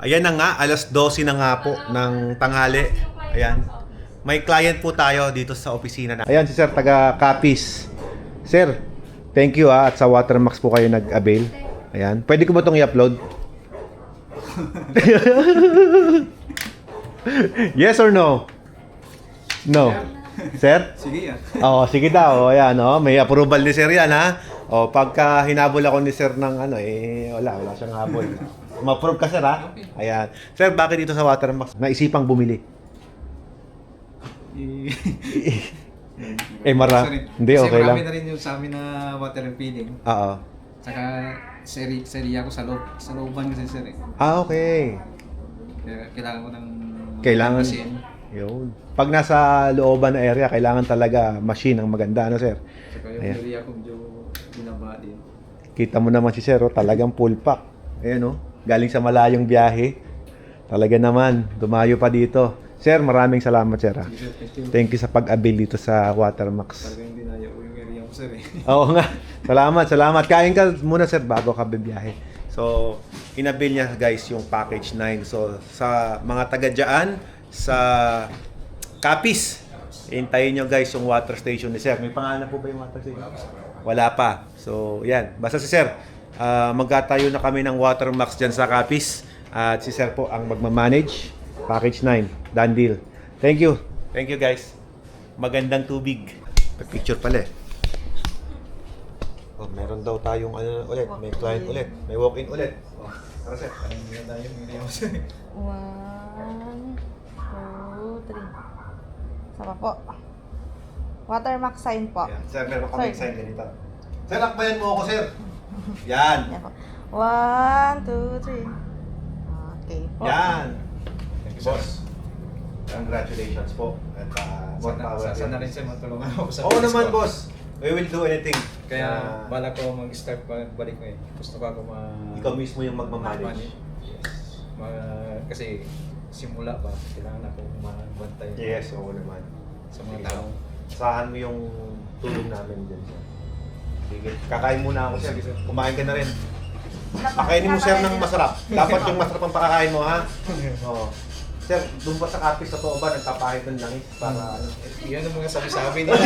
Ayan na nga, alas 12 na nga po ng tanghali. Ayan. May client po tayo dito sa opisina na. Ayan si Sir, taga Capiz. Sir, thank you at sa Watermax po kayo nag-avail. Ayan. Pwede ko ba itong i-upload? Yes or no? No. Sir? Sige yan. Oo, sige daw. Ayan, oh. May approval ni Sir yan, ha? O, pagka hinabol ako ni Sir ng ano, wala siyang habol. Ma-approve ka, Sir, ha? Ayan. Sir, bakit dito sa Watermax naisipang bumili? Sorry. Hindi, Kasi okay lang. marami na rin yung sa amin na water refilling. Oo. Saka seri ako sa looban kasi sir eh. Okay. Kaya kailangan ko ng Kailangan. machine. Yun. Pag nasa looban na area, kailangan talaga machine ang maganda, ano, Sir? Saka yung Ayan. area ko medyo binaba din. Kita mo naman si Sir, oh, talagang full pack. Ayan, oh. Galing sa malayong biyahe. Talaga naman, dumayo pa dito. Sir, maraming salamat, Sir. Ha? Sige sir, thank you. Thank you sa pag-avail dito sa Watermax. Talagang dinaya ko yung area ko sir eh. Oo nga. Salamat. Kain ka muna, Sir, bago ka bibiyahe. So, inabil niya, guys, yung package 9. So, sa mga taga dyan, sa Capiz, hintayin nyo, guys, yung water station ni Sir. May pangalan po ba yung water station? Wala pa. So, yan. Basta si Sir, magkatayo na kami ng Watermax dyan sa Capiz. At si Sir po ang magmamanage. Package 9. Done deal. Thank you. Thank you, guys. Magandang tubig. Picture pala eh. Oh, meron daw tayong ano ulit. May client ulit. May walk-in ulit. Oh, tara, Sir. Parang hindi na tayo yung area ko sir eh. 1, 2, 3. Sama po. Watermax sign po. Yan. Sir, meron kami Sorry. sign ganito. Sir, lakbayan mo ako, Sir. Yan. Yan po. 1, 2, 3. Okay po. Yan. Thank you sir. Boss. Congratulations po. At more power. Sana rin sir matulungan ako sa Oo business naman, ko. boss. We will do anything. Kaya bala ko mag-start balik ko eh. Gusto ko ako Ikaw mismo yung magmamanage. manage. Kasi simula ba, kailangan ako magbantay Yes, oo naman. sa mga Sige, tao. Saan mo yung tulong namin dyan, Sir? Sige. Kakain muna ako, Sir. Sige, sir. Kumain ka na rin. Pakainin mo, Sir, ng masarap. Dapat yung masarap ang pakakain mo, ha? Oo. Sir, doon ba sa Capiz, totoo ba, nagpapahid ng langis para ano? Yan ang mga sabi-sabi nila.